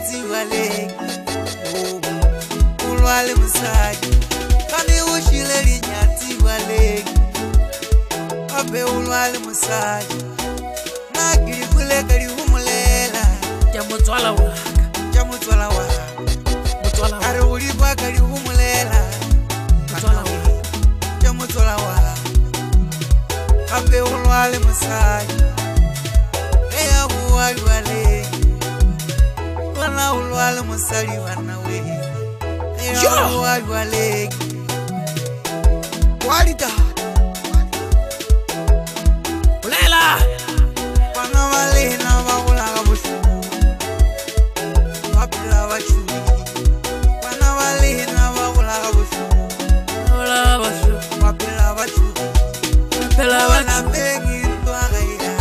nyati wale ulwale musadi kandi ushile li nyati wale abe ulwale musadi nakili kule kali humulela Jamutwala waka jamutwala wa Mutwala ari ulibwa kali humulela Mutwala waka jamutwala wa abe ulwale musadi eya huwali wale wana ulwale musali wanawe eya huwali wale walita Ulela wana wale na wawula kabushu wapila wachu wana wale na wawula kabushu Ulela bashu wapila wachu Pela wana wachu bengi ntwagaya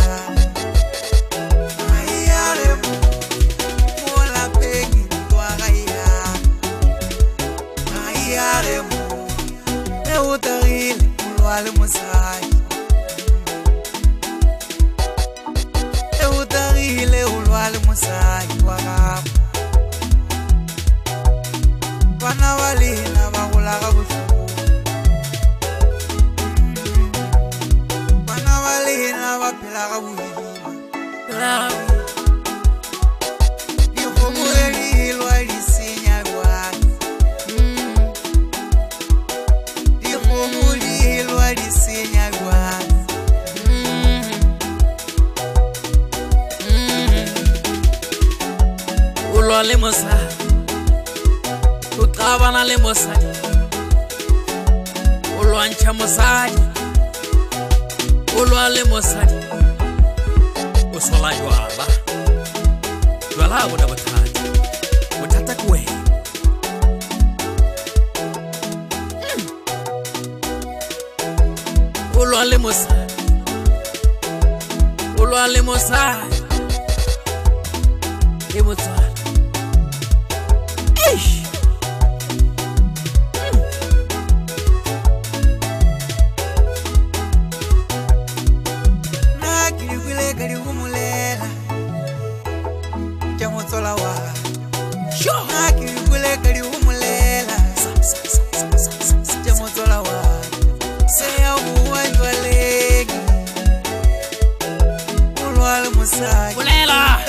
ayare mola bengi ntwagaya ayare mo eutagile ulwale musai eutagile ulwale musai wakapo vana valina vavulaka vuxuku vana valina va philaka vuhima Pela dikgomolelilwa disenyalwane dikgomolilwa disenyalwane Ulwa le mosadi Uqabana le mosadi Ulwantsha mosadi Ulwa le mosadi Usola jwala Jwala bona bothata Bothata ke wena Ulwa le mosadi Ulwa le mosadi E botswana Eish nakilikwile kali humulela jamutsola wa Sure nakilikwile kali humulela jamutsola wa seya huwajwaleki ulwale musai Ulela